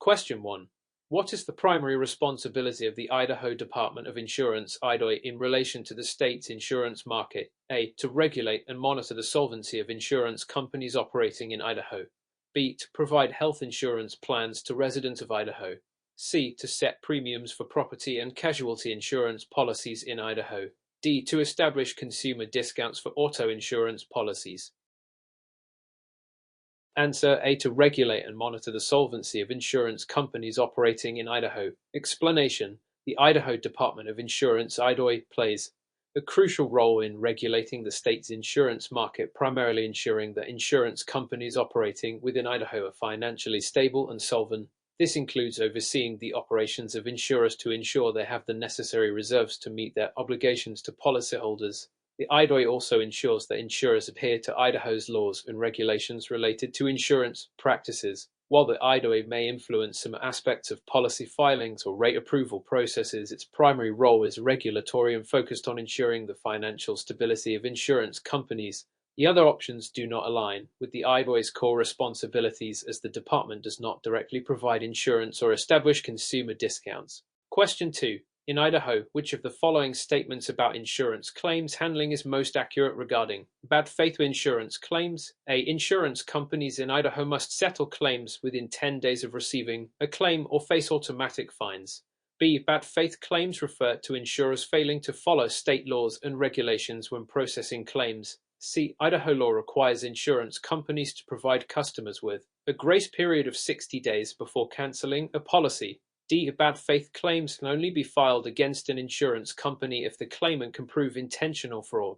Question 1. What is the primary responsibility of the Idaho Department of Insurance, Idaho, in relation to the state's insurance market? A. To regulate and monitor the solvency of insurance companies operating in Idaho. B. To provide health insurance plans to residents of Idaho. C. To set premiums for property and casualty insurance policies in Idaho. D. To establish consumer discounts for auto insurance policies. Answer A. To regulate and monitor the solvency of insurance companies operating in Idaho. Explanation: the Idaho Department of Insurance, Idaho, plays a crucial role in regulating the state's insurance market, primarily ensuring that insurance companies operating within Idaho are financially stable and solvent. This includes overseeing the operations of insurers to ensure they have the necessary reserves to meet their obligations to policyholders. The Idaho also ensures that insurers adhere to Idaho's laws and regulations related to insurance practices. While the Idaho may influence some aspects of policy filings or rate approval processes, its primary role is regulatory and focused on ensuring the financial stability of insurance companies. The other options do not align with the Idaho's core responsibilities, as the department does not directly provide insurance or establish consumer discounts. Question 2. In Idaho, which of the following statements about insurance claims handling is most accurate regarding bad faith insurance claims? A. Insurance companies in Idaho must settle claims within 10 days of receiving a claim or face automatic fines. B. Bad faith claims refer to insurers failing to follow state laws and regulations when processing claims. C. Idaho law requires insurance companies to provide customers with a grace period of 60 days before canceling a policy. D. Bad faith claims can only be filed against an insurance company if the claimant can prove intentional fraud.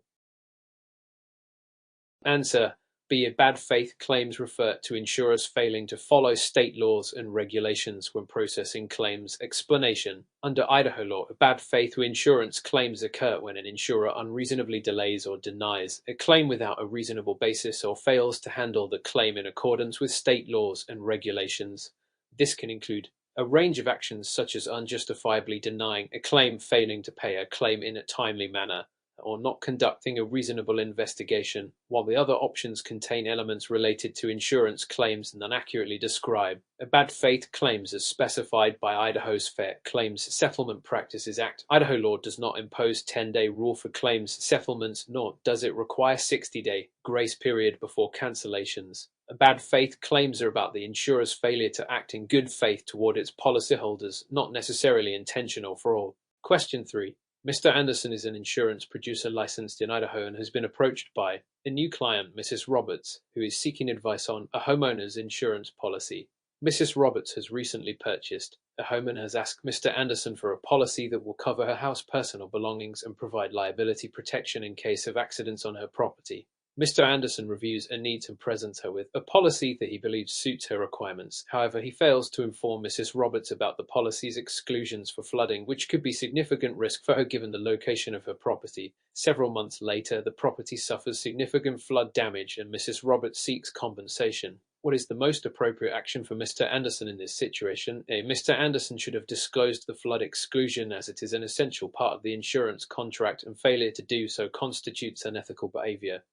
Answer B. Bad faith claims refer to insurers failing to follow state laws and regulations when processing claims. Explanation: under Idaho law, bad faith insurance claims occur when an insurer unreasonably delays or denies a claim without a reasonable basis or fails to handle the claim in accordance with state laws and regulations. This can include a range of actions such as unjustifiably denying a claim, failing to pay a claim in a timely manner, or not conducting a reasonable investigation, while the other options contain elements related to insurance claims and unaccurately describe a bad faith claims as specified by Idaho's Fair Claims Settlement Practices Act. Idaho law does not impose 10-day rule for claims settlements, nor does it require 60-day grace period before cancellations. Bad faith claims are about the insurer's failure to act in good faith toward its policyholders, not necessarily intentional fraud. Question 3. Mr. Anderson is an insurance producer licensed in Idaho and has been approached by a new client, Mrs. Roberts, who is seeking advice on a homeowner's insurance policy. Mrs. Roberts has recently purchased a home and has asked Mr. Anderson for a policy that will cover her house personal belongings and provide liability protection in case of accidents on her property. Mr. Anderson reviews and needs and presents her with a policy that he believes suits her requirements. However, he fails to inform Mrs. Roberts about the policy's exclusions for flooding, which could be significant risk for her given the location of her property. Several months later, the property suffers significant flood damage and Mrs. Roberts seeks compensation. What is the most appropriate action for Mr. Anderson in this situation? A. Mr. Anderson should have disclosed the flood exclusion, as it is an essential part of the insurance contract, and failure to do so constitutes unethical behavior.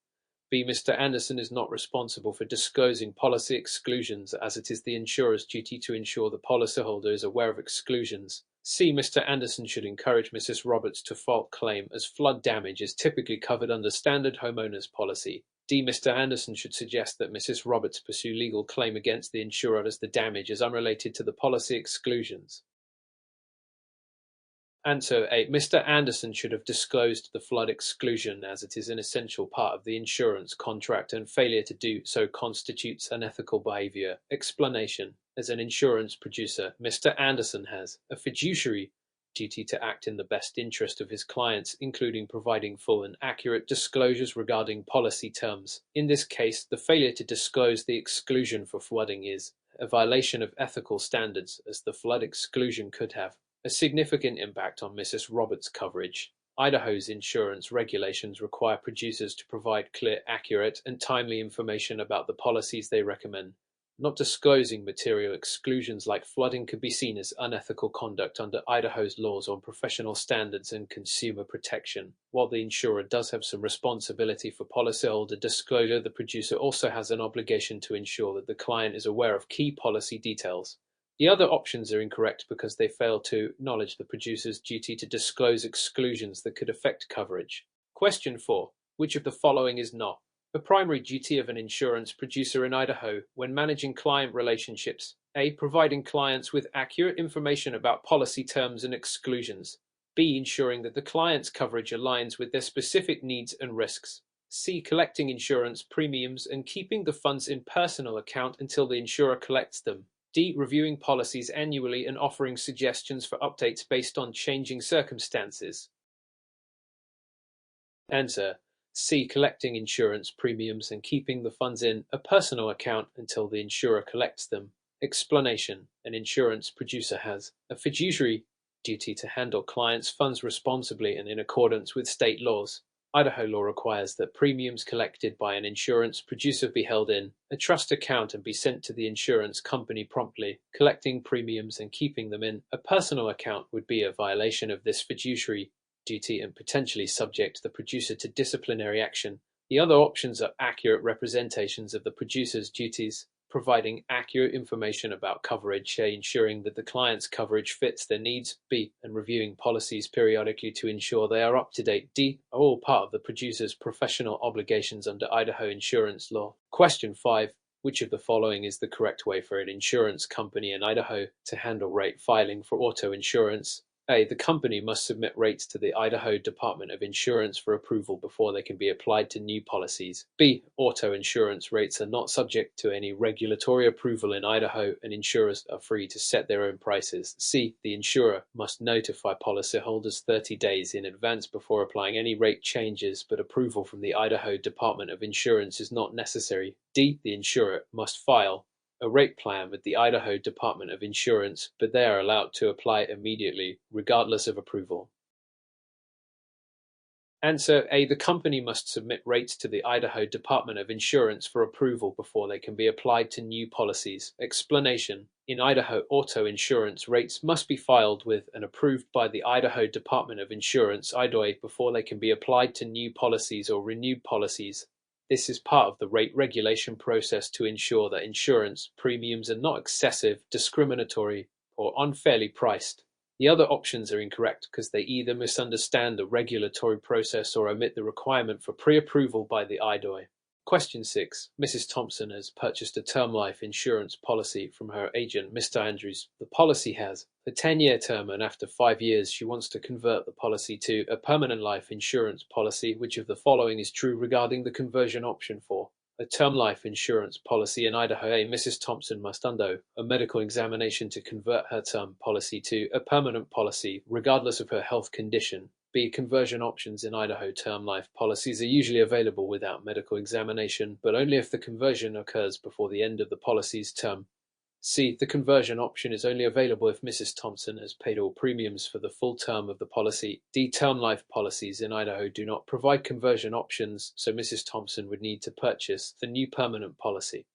B. Mr. Anderson is not responsible for disclosing policy exclusions, as it is the insurer's duty to ensure the policyholder is aware of exclusions. C. Mr. Anderson should encourage Mrs. Roberts to file claim, as flood damage is typically covered under standard homeowners policy. D. Mr. Anderson should suggest that Mrs. Roberts pursue legal claim against the insurer, as the damage is unrelated to the policy exclusions. Answer A. Mr. Anderson should have disclosed the flood exclusion, as it is an essential part of the insurance contract, and failure to do so constitutes unethical behavior. Explanation: as an insurance producer, Mr. Anderson has a fiduciary duty to act in the best interest of his clients, including providing full and accurate disclosures regarding policy terms. In this case, the failure to disclose the exclusion for flooding is a violation of ethical standards, as the flood exclusion could have a significant impact on Mrs. Roberts' coverage. Idaho's insurance regulations require producers to provide clear, accurate, and timely information about the policies they recommend. Not disclosing material exclusions like flooding could be seen as unethical conduct under Idaho's laws on professional standards and consumer protection. While the insurer does have some responsibility for policyholder disclosure, the producer also has an obligation to ensure that the client is aware of key policy details. The other options are incorrect because they fail to acknowledge the producer's duty to disclose exclusions that could affect coverage. Question 4. Which of the following is not the primary duty of an insurance producer in Idaho when managing client relationships? A. Providing clients with accurate information about policy terms and exclusions. B. Ensuring that the client's coverage aligns with their specific needs and risks. C. Collecting insurance premiums and keeping the funds in personal account until the insurer collects them. D. Reviewing policies annually and offering suggestions for updates based on changing circumstances. Answer: C. Collecting insurance premiums and keeping the funds in a personal account until the insurer collects them. Explanation: an insurance producer has a fiduciary duty to handle clients' funds responsibly and in accordance with state laws. Idaho law requires that premiums collected by an insurance producer be held in a trust account and be sent to the insurance company promptly. Collecting premiums and keeping them in a personal account would be a violation of this fiduciary duty and potentially subject the producer to disciplinary action. The other options are accurate representations of the producer's duties, providing accurate information about coverage, A. Ensuring that the client's coverage fits their needs, B. And reviewing policies periodically to ensure they are up to date, D. Are all part of the producer's professional obligations under Idaho insurance law. Question 5. Which of the following is the correct way for an insurance company in Idaho to handle rate filing for auto insurance? A. The company must submit rates to the Idaho Department of Insurance for approval before they can be applied to new policies. B. Auto insurance rates are not subject to any regulatory approval in Idaho, and insurers are free to set their own prices. C. The insurer must notify policyholders 30 days in advance before applying any rate changes, but approval from the Idaho Department of Insurance is not necessary. D. The insurer must file a rate plan with the Idaho Department of Insurance, but they are allowed to apply immediately, regardless of approval. Answer: A. The company must submit rates to the Idaho Department of Insurance for approval before they can be applied to new policies. Explanation: in Idaho, auto insurance rates must be filed with and approved by the Idaho Department of Insurance (IDOI) before they can be applied to new policies or renewed policies. This is part of the rate regulation process to ensure that insurance premiums are not excessive, discriminatory, or unfairly priced. The other options are incorrect because they either misunderstand the regulatory process or omit the requirement for pre-approval by the IDOI. Question 6. Mrs. Thompson has purchased a term life insurance policy from her agent, Mr. Andrews. The policy has a 10-year term, and after 5 years she wants to convert the policy to a permanent life insurance policy. Which of the following is true regarding the conversion option for a term life insurance policy in Idaho? A. Mrs. Thompson must undergo a medical examination to convert her term policy to a permanent policy, regardless of her health condition. B. Conversion options in Idaho term life policies are usually available without medical examination, but only if the conversion occurs before the end of the policy's term. C. The conversion option is only available if Mrs. Thompson has paid all premiums for the full term of the policy. D. Term life policies in Idaho do not provide conversion options, so Mrs. Thompson would need to purchase the new permanent policy.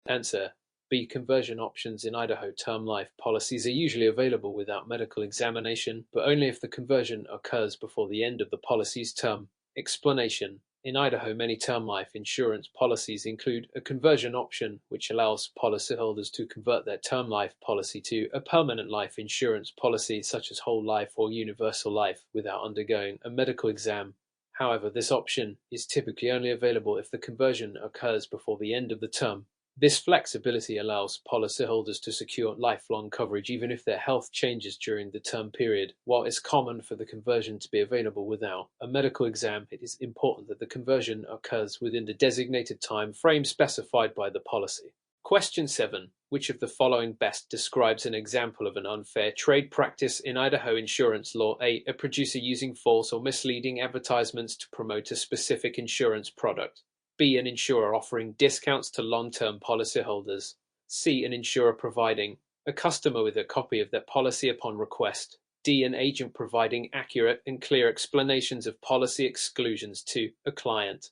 Answer: B. Conversion options in Idaho term life policies are usually available without medical examination, but only if the conversion occurs before the end of the policy's term. Explanation: in Idaho, many term life insurance policies include a conversion option, which allows policyholders to convert their term life policy to a permanent life insurance policy, such as whole life or universal life, without undergoing a medical exam. However, this option is typically only available if the conversion occurs before the end of the term. This flexibility allows policyholders to secure lifelong coverage even if their health changes during the term period. While it's common for the conversion to be available without a medical exam, it is important that the conversion occurs within the designated time frame specified by the policy. Question 7. Which of the following best describes an example of an unfair trade practice in Idaho insurance law? A. A producer using false or misleading advertisements to promote a specific insurance product. B. An insurer offering discounts to long-term policyholders. C. An insurer providing a customer with a copy of their policy upon request. D. An agent providing accurate and clear explanations of policy exclusions to a client.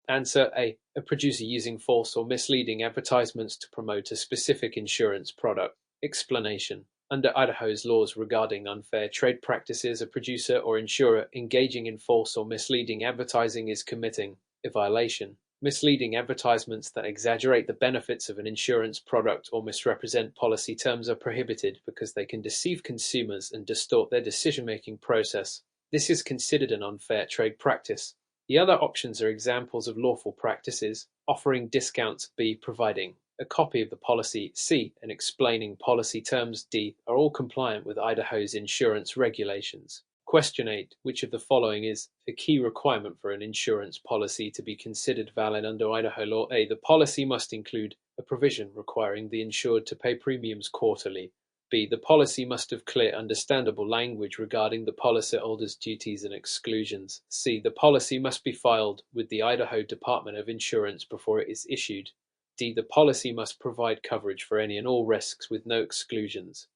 Answer: A. A producer using false or misleading advertisements to promote a specific insurance product. Explanation: under Idaho's laws regarding unfair trade practices, a producer or insurer engaging in false or misleading advertising is committing a violation Misleading advertisements that exaggerate the benefits of an insurance product or misrepresent policy terms are prohibited because they can deceive consumers and distort their decision-making process. This is considered an unfair trade practice. The other options are examples of lawful practices: offering discounts, B, providing a copy of the policy, C, and explaining policy terms, D, are all compliant with Idaho's insurance regulations. Question 8. Which of the following is a key requirement for an insurance policy to be considered valid under Idaho law? A. The policy must include a provision requiring the insured to pay premiums quarterly. B. The policy must have clear, understandable language regarding the policyholder's duties and exclusions. C. The policy must be filed with the Idaho Department of Insurance before it is issued. D. The policy must provide coverage for any and all risks with no exclusions.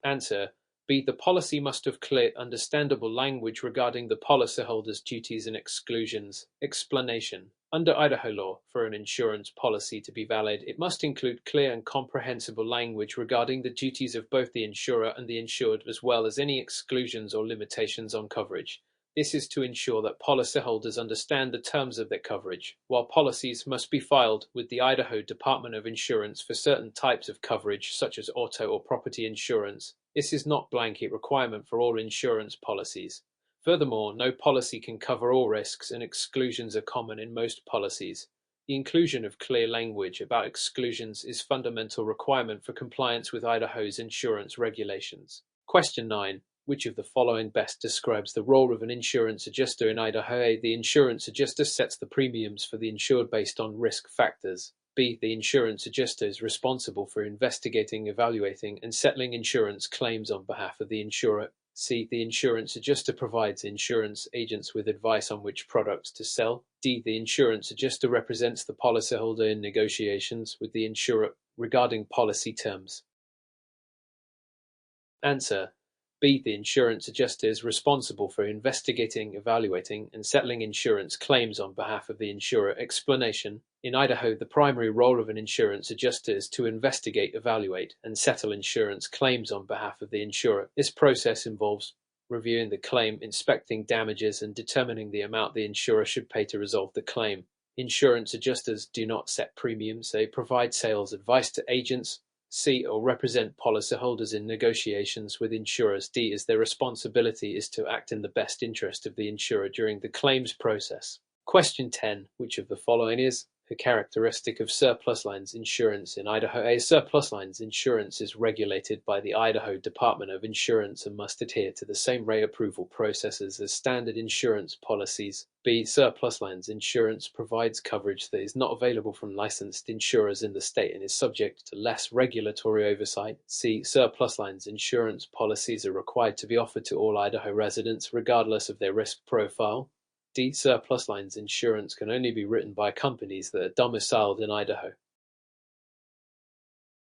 Answer: B. The policy must have clear, understandable language regarding the policyholder's duties and exclusions. Explanation: under Idaho law, for an insurance policy to be valid, it must include clear and comprehensible language regarding the duties of both the insurer and the insured, as well as any exclusions or limitations on coverage. This is to ensure that policyholders understand the terms of their coverage. While policies must be filed with the Idaho Department of Insurance for certain types of coverage, such as auto or property insurance, this is not a blanket requirement for all insurance policies. Furthermore, no policy can cover all risks, and exclusions are common in most policies. The inclusion of clear language about exclusions is a fundamental requirement for compliance with Idaho's insurance regulations. Question 9. Which of the following best describes the role of an insurance adjuster in Idaho? A. The insurance adjuster sets the premiums for the insured based on risk factors. B. The insurance adjuster is responsible for investigating, evaluating, and settling insurance claims on behalf of the insurer. C. The insurance adjuster provides insurance agents with advice on which products to sell. D. The insurance adjuster represents the policyholder in negotiations with the insurer regarding policy terms. Answer: B. The insurance adjuster is responsible for investigating, evaluating, and settling insurance claims on behalf of the insurer. Explanation: in Idaho, the primary role of an insurance adjuster is to investigate, evaluate, and settle insurance claims on behalf of the insurer. This process involves reviewing the claim, inspecting damages, and determining the amount the insurer should pay to resolve the claim. Insurance adjusters do not set premiums. They provide sales advice to agents, C, or represent policyholders in negotiations with insurers. D, is their responsibility is to act in the best interest of the insurer during the claims process. Question 10. Which of the following is a characteristic of surplus lines insurance in Idaho? A. Surplus lines insurance is regulated by the Idaho Department of Insurance and must adhere to the same rate approval processes as standard insurance policies. B. Surplus lines insurance provides coverage that is not available from licensed insurers in the state and is subject to less regulatory oversight. C. Surplus lines insurance policies are required to be offered to all Idaho residents, regardless of their risk profile. D. Surplus lines insurance can only be written by companies that are domiciled in Idaho.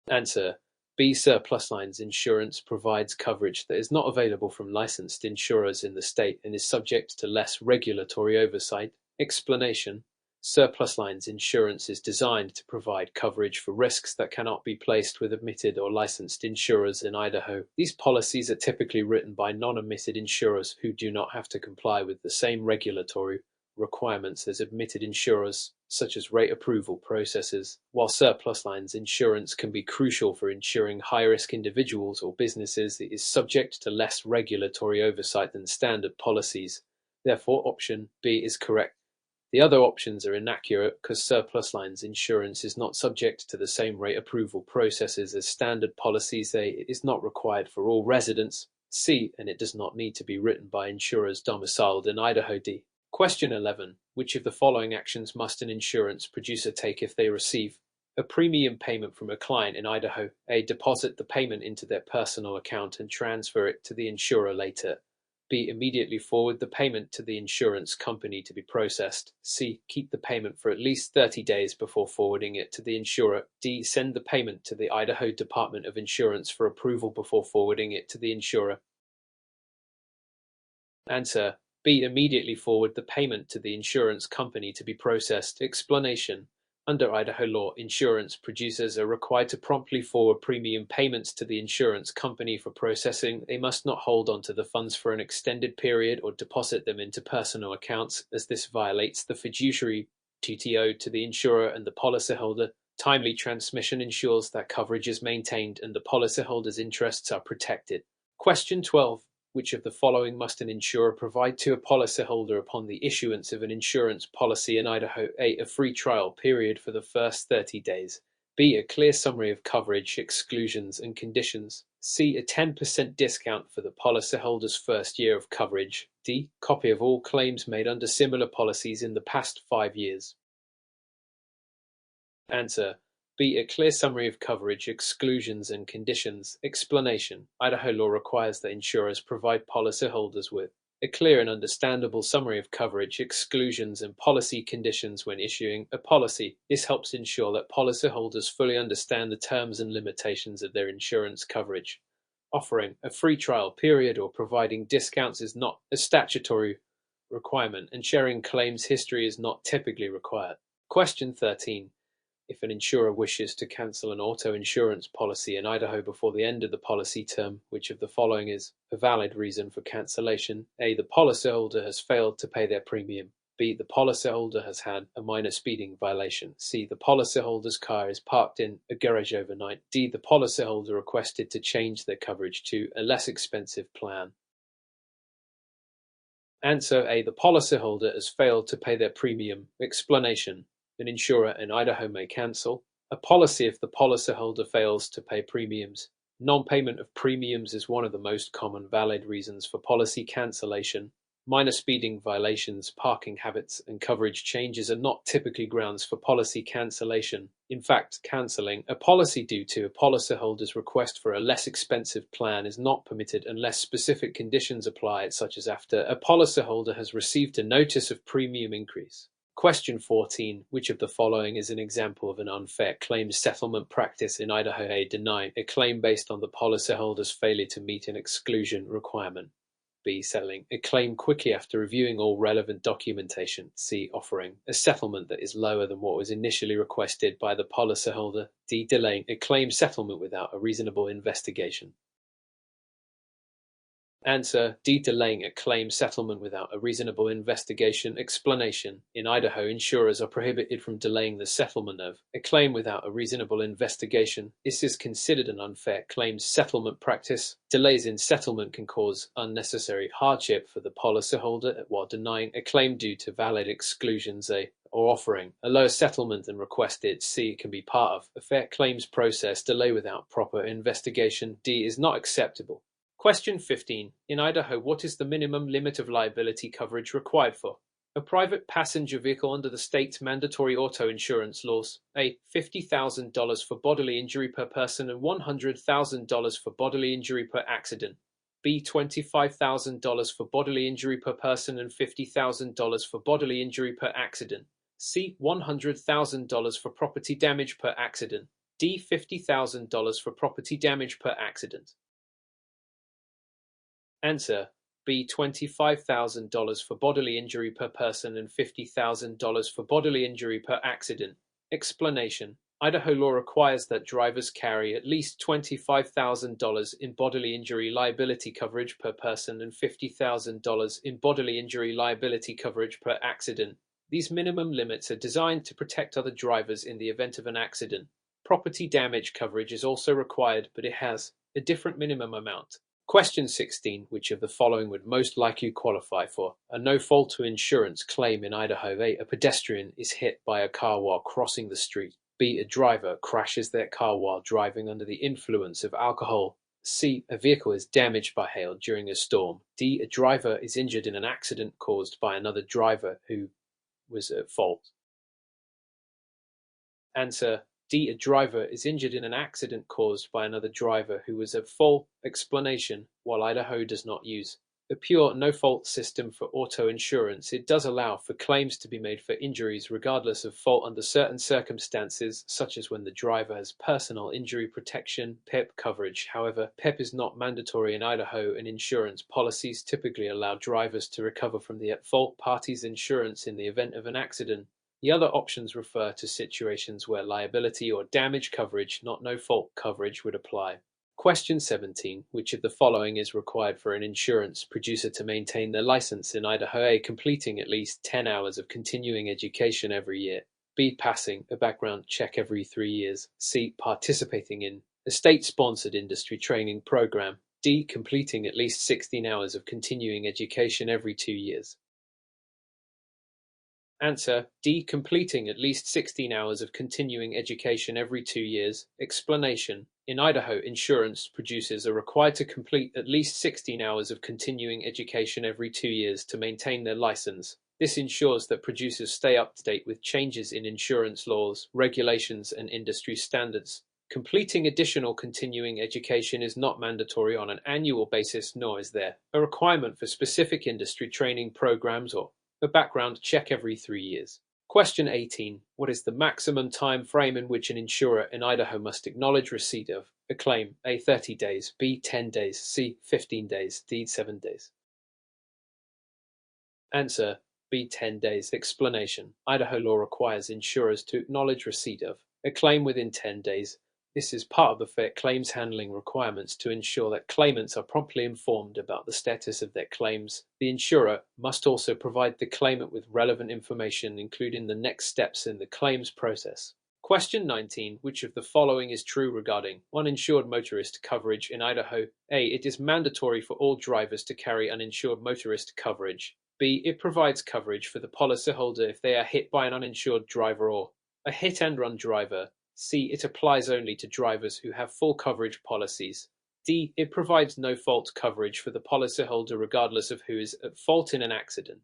Answer: B. Surplus lines insurance provides coverage that is not available from licensed insurers in the state and is subject to less regulatory oversight. Explanation: surplus lines insurance is designed to provide coverage for risks that cannot be placed with admitted or licensed insurers in Idaho. These policies are typically written by non-admitted insurers who do not have to comply with the same regulatory requirements as admitted insurers, such as rate approval processes. While surplus lines insurance can be crucial for insuring high-risk individuals or businesses, it is subject to less regulatory oversight than standard policies. Therefore, option B is correct. The other options are inaccurate because surplus lines insurance is not subject to the same rate approval processes as standard policies. A. It is not required for all residents. C. And it does not need to be written by insurers domiciled in Idaho. D. Question 11. Which of the following actions must an insurance producer take if they receive a premium payment from a client in Idaho? A. Deposit the payment into their personal account and transfer it to the insurer later. B. Immediately forward the payment to the insurance company to be processed. C. Keep the payment for at least 30 days before forwarding it to the insurer. D. Send the payment to the Idaho Department of Insurance for approval before forwarding it to the insurer. Answer: B. Immediately forward the payment to the insurance company to be processed. Explanation: Under Idaho law, insurance producers are required to promptly forward premium payments to the insurance company for processing. They must not hold onto the funds for an extended period or deposit them into personal accounts, as this violates the fiduciary duty owed to the insurer and the policyholder. Timely transmission ensures that coverage is maintained and the policyholder's interests are protected. Question 12. Which of the following must an insurer provide to a policyholder upon the issuance of an insurance policy in Idaho? A. A free trial period for the first 30 days. B. A clear summary of coverage, exclusions, and conditions. C. A 10% discount for the policyholder's first year of coverage. D. Copy of all claims made under similar policies in the past 5 years. Answer: B. A clear summary of coverage, exclusions, and conditions. Explanation: Idaho law requires that insurers provide policyholders with a clear and understandable summary of coverage, exclusions, and policy conditions when issuing a policy. This helps ensure that policyholders fully understand the terms and limitations of their insurance coverage. Offering a free trial period or providing discounts is not a statutory requirement, and sharing claims history is not typically required. Question 13. If an insurer wishes to cancel an auto insurance policy in Idaho before the end of the policy term, which of the following is a valid reason for cancellation? A. The policyholder has failed to pay their premium. B. The policyholder has had a minor speeding violation. C. The policyholder's car is parked in a garage overnight. D. The policyholder requested to change their coverage to a less expensive plan. Answer: A. The policyholder has failed to pay their premium. Explanation: an insurer in Idaho may cancel a policy if the policyholder fails to pay premiums. Non-payment of premiums is one of the most common valid reasons for policy cancellation. Minor speeding violations, parking habits, and coverage changes are not typically grounds for policy cancellation. In fact, cancelling a policy due to a policyholder's request for a less expensive plan is not permitted unless specific conditions apply, such as after a policyholder has received a notice of premium increase. Question 14. Which of the following is an example of an unfair claims settlement practice in Idaho? A. Denying a claim based on the policyholder's failure to meet an exclusion requirement. B. Settling a claim quickly after reviewing all relevant documentation. C. Offering a settlement that is lower than what was initially requested by the policyholder. D. Delaying a claim settlement without a reasonable investigation. Answer: D. Delaying a claim settlement without a reasonable investigation. Explanation: in Idaho, insurers are prohibited from delaying the settlement of a claim without a reasonable investigation. This is considered an unfair claims settlement practice. Delays in settlement can cause unnecessary hardship for the policyholder while denying a claim due to valid exclusions. Or offering a lower settlement than requested. C. Can be part of a fair claims process. Delay without proper investigation. D. Is not acceptable. Question 15. In Idaho, what is the minimum limit of liability coverage required for a private passenger vehicle under the state's mandatory auto insurance laws? A. $50,000 for bodily injury per person and $100,000 for bodily injury per accident. B. $25,000 for bodily injury per person and $50,000 for bodily injury per accident. C. $100,000 for property damage per accident. D. $50,000 for property damage per accident. Answer: B. $25,000 for bodily injury per person and $50,000 for bodily injury per accident. Explanation: Idaho law requires that drivers carry at least $25,000 in bodily injury liability coverage per person and $50,000 in bodily injury liability coverage per accident. These minimum limits are designed to protect other drivers in the event of an accident. Property damage coverage is also required, but it has a different minimum amount. Question 16. Which of the following would most likely qualify for a no-fault to insurance claim in Idaho? A. A pedestrian is hit by a car while crossing the street. B. A driver crashes their car while driving under the influence of alcohol. C. A vehicle is damaged by hail during a storm. D. A driver is injured in an accident caused by another driver who was at fault. Answer: D. A driver is injured in an accident caused by another driver who was at fault. Explanation: while Idaho does not use a pure no-fault system for auto insurance, it does allow for claims to be made for injuries regardless of fault under certain circumstances, such as when the driver has personal injury protection (PIP) coverage. However, PIP is not mandatory in Idaho, and insurance policies typically allow drivers to recover from the at-fault party's insurance in the event of an accident. The other options refer to situations where liability or damage coverage, not no-fault coverage, would apply. Question 17. Which of the following is required for an insurance producer to maintain their license in Idaho? A. Completing at least 10 hours of continuing education every year. B. Passing a background check every 3 years. C. Participating in a state-sponsored industry training program. D. Completing at least 16 hours of continuing education every 2 years. Answer: D. Completing at least 16 hours of continuing education every 2 years. Explanation: in Idaho, insurance producers are required to complete at least 16 hours of continuing education every 2 years to maintain their license. This ensures that producers stay up to date with changes in insurance laws, regulations, and industry standards. Completing additional continuing education is not mandatory on an annual basis, nor is there a requirement for specific industry training programs or a background check every 3 years. Question 18. What is the maximum time frame in which an insurer in Idaho must acknowledge receipt of a claim? A. 30 days. B. 10 days. C. 15 days. D. 7 days. Answer: B. 10 days. Explanation: Idaho law requires insurers to acknowledge receipt of a claim within 10 days. This is part of the Fair Claims Handling requirements to ensure that claimants are promptly informed about the status of their claims. The insurer must also provide the claimant with relevant information, including the next steps in the claims process. Question 19. Which of the following is true regarding uninsured motorist coverage in Idaho? A. It is mandatory for all drivers to carry uninsured motorist coverage. B. It provides coverage for the policyholder if they are hit by an uninsured driver or a hit-and-run driver. C. It applies only to drivers who have full coverage policies. D. It provides no-fault coverage for the policyholder regardless of who is at fault in an accident.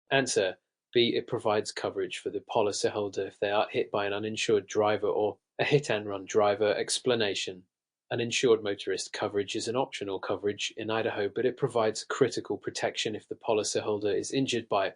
Answer: B. It provides coverage for the policyholder if they are hit by an uninsured driver or a hit-and-run driver. Explanation: uninsured motorist coverage is an optional coverage in Idaho, but it provides critical protection if the policyholder is injured by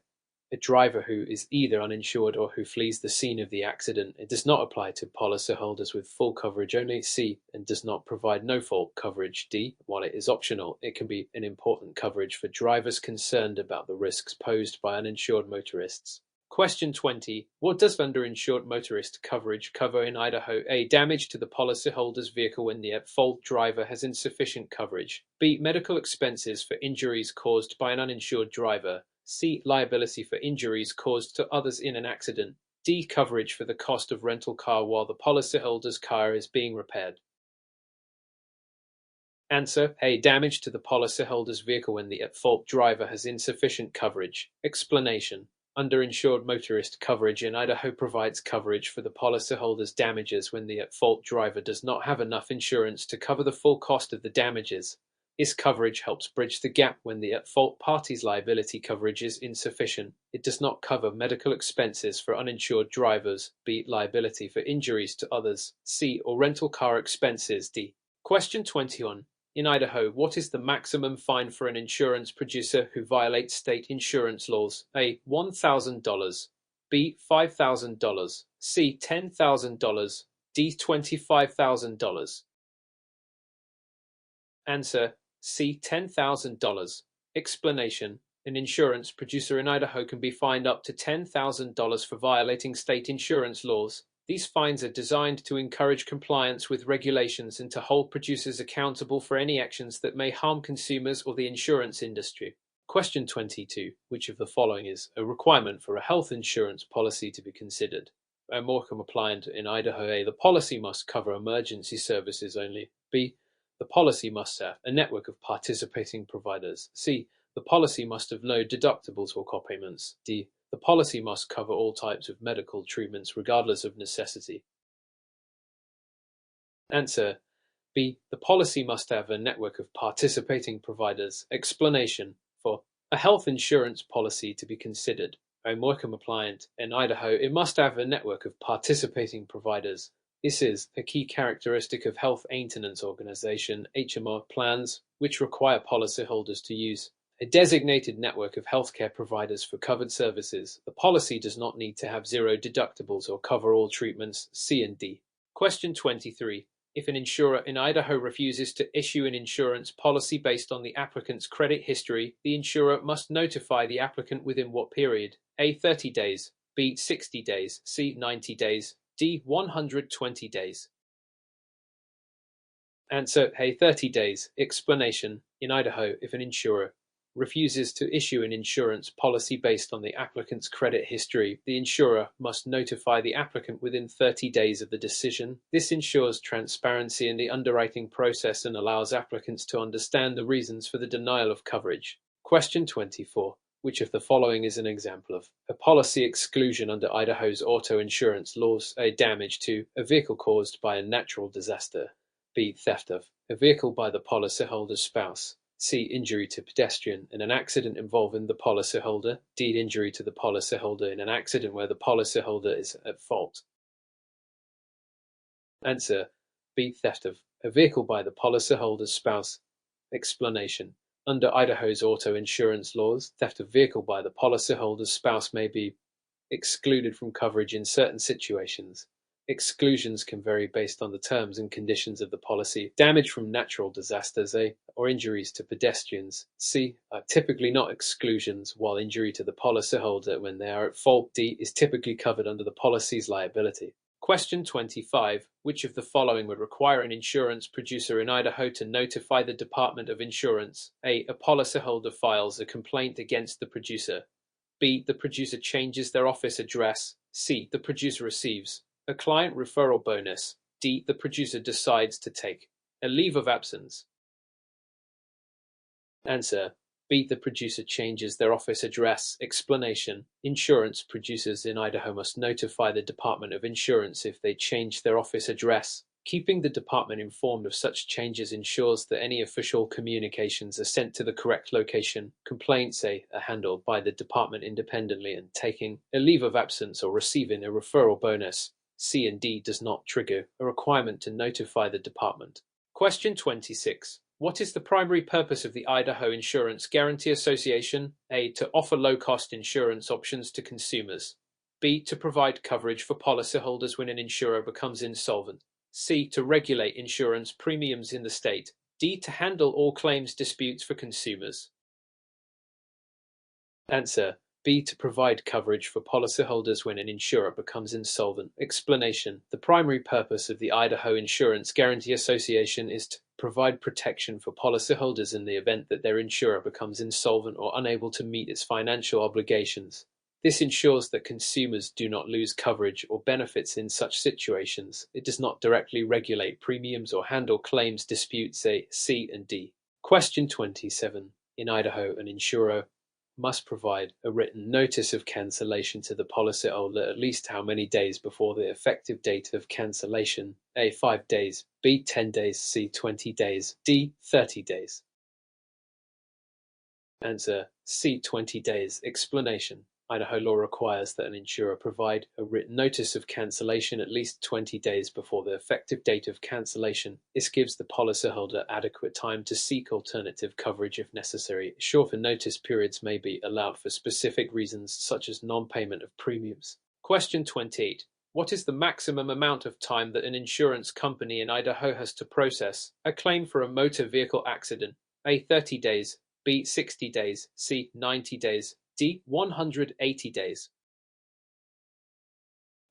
a driver who is either uninsured or who flees the scene of the accident. It does not apply to policyholders with full coverage only. C. And does not provide no-fault coverage. D. While it is optional, it can be an important coverage for drivers concerned about the risks posed by uninsured motorists. Question 20. What does underinsured motorist coverage cover in Idaho? A. Damage to the policyholder's vehicle when the at-fault driver has insufficient coverage. B. Medical expenses for injuries caused by an uninsured driver. C. Liability for injuries caused to others in an accident. D. Coverage for the cost of rental car while the policyholder's car is being repaired. Answer: A. Damage to the policyholder's vehicle when the at-fault driver has insufficient coverage. Explanation: underinsured motorist coverage in Idaho provides coverage for the policyholder's damages when the at-fault driver does not have enough insurance to cover the full cost of the damages. This coverage helps bridge the gap when the at-fault party's liability coverage is insufficient. It does not cover medical expenses for uninsured drivers. B. Liability for injuries to others. C. Or rental car expenses. D. Question 21. In Idaho, what is the maximum fine for an insurance producer who violates state insurance laws? A. $1,000. B. $5,000. C. $10,000. D. $25,000. Answer: C. $10,000. Explanation: an insurance producer in Idaho can be fined up to $10,000 for violating state insurance laws. These fines are designed to encourage compliance with regulations and to hold producers accountable for any actions that may harm consumers or the insurance industry. Question 22. Which of the following is a requirement for a health insurance policy to be considered? Morecambe applied in Idaho. A. The policy must cover emergency services only. B. The policy must have a network of participating providers. C. The policy must have no deductibles or copayments. D. The policy must cover all types of medical treatments regardless of necessity. Answer: B. The policy must have a network of participating providers. Explanation: for a health insurance policy to be considered, Morecambe appliant in Idaho, it must have a network of participating providers. This is a key characteristic of health maintenance organization (HMO) plans, which require policyholders to use a designated network of healthcare providers for covered services. The policy does not need to have zero deductibles or cover all treatments. C and D. Question 23. If an insurer in Idaho refuses to issue an insurance policy based on the applicant's credit history, the insurer must notify the applicant within what period? A. 30 days, B. 60 days, C. 90 days, D. 120 days. Answer A. 30 days. Explanation: in Idaho, if an insurer refuses to issue an insurance policy based on the applicant's credit history, the insurer must notify the applicant within 30 days of the decision. This ensures transparency in the underwriting process and allows applicants to understand the reasons for the denial of coverage. Question 24. Which of the following is an example of a policy exclusion under Idaho's auto insurance laws? A. Damage to a vehicle caused by a natural disaster. B. Theft of a vehicle by the policyholder's spouse. C. Injury to pedestrian in an accident involving the policyholder. D. Injury to the policyholder in an accident where the policyholder is at fault. Answer B. Theft of a vehicle by the policyholder's spouse. Explanation: under Idaho's auto insurance laws, theft of vehicle by the policyholder's spouse may be excluded from coverage in certain situations. Exclusions can vary based on the terms and conditions of the policy. Damage from natural disasters, A, or injuries to pedestrians, C, are typically not exclusions, while injury to the policyholder when they are at fault, D, is typically covered under the policy's liability. Question 25. Which of the following would require an insurance producer in Idaho to notify the Department of Insurance? A. A policyholder files a complaint against the producer. B. The producer changes their office address. C. The producer receives a client referral bonus. D. The producer decides to take a leave of absence. Answer B. The producer changes their office address. Explanation: insurance producers in Idaho must notify the Department of Insurance if they change their office address. Keeping the department informed of such changes ensures that any official communications are sent to the correct location. Complaints, A, are handled by the department independently, and taking a leave of absence or receiving a referral bonus, C and D, does not trigger a requirement to notify the department. Question 26. What is the primary purpose of the Idaho Insurance Guarantee Association? A. To offer low-cost insurance options to consumers. B. To provide coverage for policyholders when an insurer becomes insolvent. C. To regulate insurance premiums in the state. D. To handle all claims disputes for consumers. Answer B. To provide coverage for policyholders when an insurer becomes insolvent. Explanation: the primary purpose of the Idaho Insurance Guarantee Association is to provide protection for policyholders in the event that their insurer becomes insolvent or unable to meet its financial obligations. This ensures that consumers do not lose coverage or benefits in such situations. It does not directly regulate premiums or handle claims disputes, A, C, and D. Question 27. In Idaho, an insurer must provide a written notice of cancellation to the policyholder at least how many days before the effective date of cancellation? A. 5 days, B. 10 days, C. 20 days, D. 30 days. Answer C. 20 days. Explanation: Idaho law requires that an insurer provide a written notice of cancellation at least 20 days before the effective date of cancellation. This gives the policyholder adequate time to seek alternative coverage if necessary. Shorter notice periods may be allowed for specific reasons, such as non-payment of premiums. Question 28. What is the maximum amount of time that an insurance company in Idaho has to process a claim for a motor vehicle accident? A. 30 days, B. 60 days, C. 90 days, D. 180 days.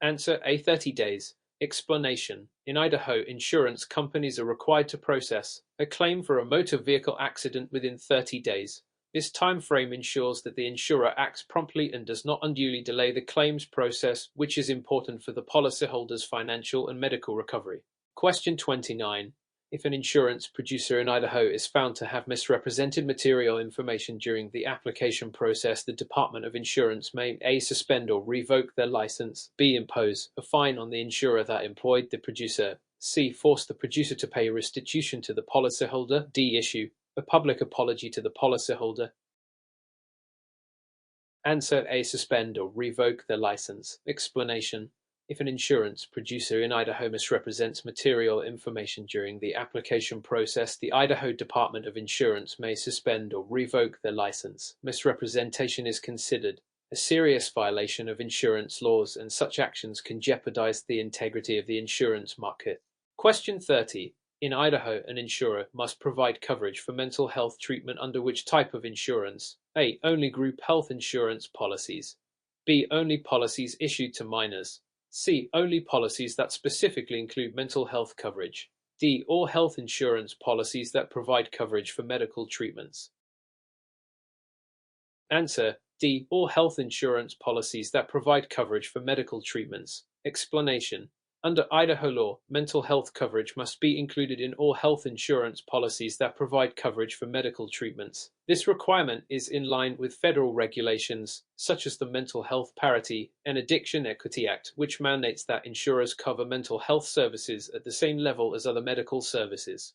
Answer A. 30 days. Explanation: in Idaho, insurance companies are required to process a claim for a motor vehicle accident within 30 days. This time frame ensures that the insurer acts promptly and does not unduly delay the claims process, which is important for the policyholder's financial and medical recovery. Question 29. If an insurance producer in Idaho is found to have misrepresented material information during the application process, the Department of Insurance may A. Suspend or revoke their license, B. Impose a fine on the insurer that employed the producer, C. Force the producer to pay restitution to the policyholder, D. Issue a public apology to the policyholder. Answer A. Suspend or revoke their license. Explanation: if an insurance producer in Idaho misrepresents material information during the application process, the Idaho Department of Insurance may suspend or revoke their license. Misrepresentation is considered a serious violation of insurance laws, and such actions can jeopardize the integrity of the insurance market. Question 30. In Idaho, an insurer must provide coverage for mental health treatment under which type of insurance? A. Only group health insurance policies. B. Only policies issued to minors. C. Only policies that specifically include mental health coverage. D. All health insurance policies that provide coverage for medical treatments. Answer: D. All health insurance policies that provide coverage for medical treatments. Explanation: under Idaho law, mental health coverage must be included in all health insurance policies that provide coverage for medical treatments. This requirement is in line with federal regulations, such as the Mental Health Parity and Addiction Equity Act, which mandates that insurers cover mental health services at the same level as other medical services.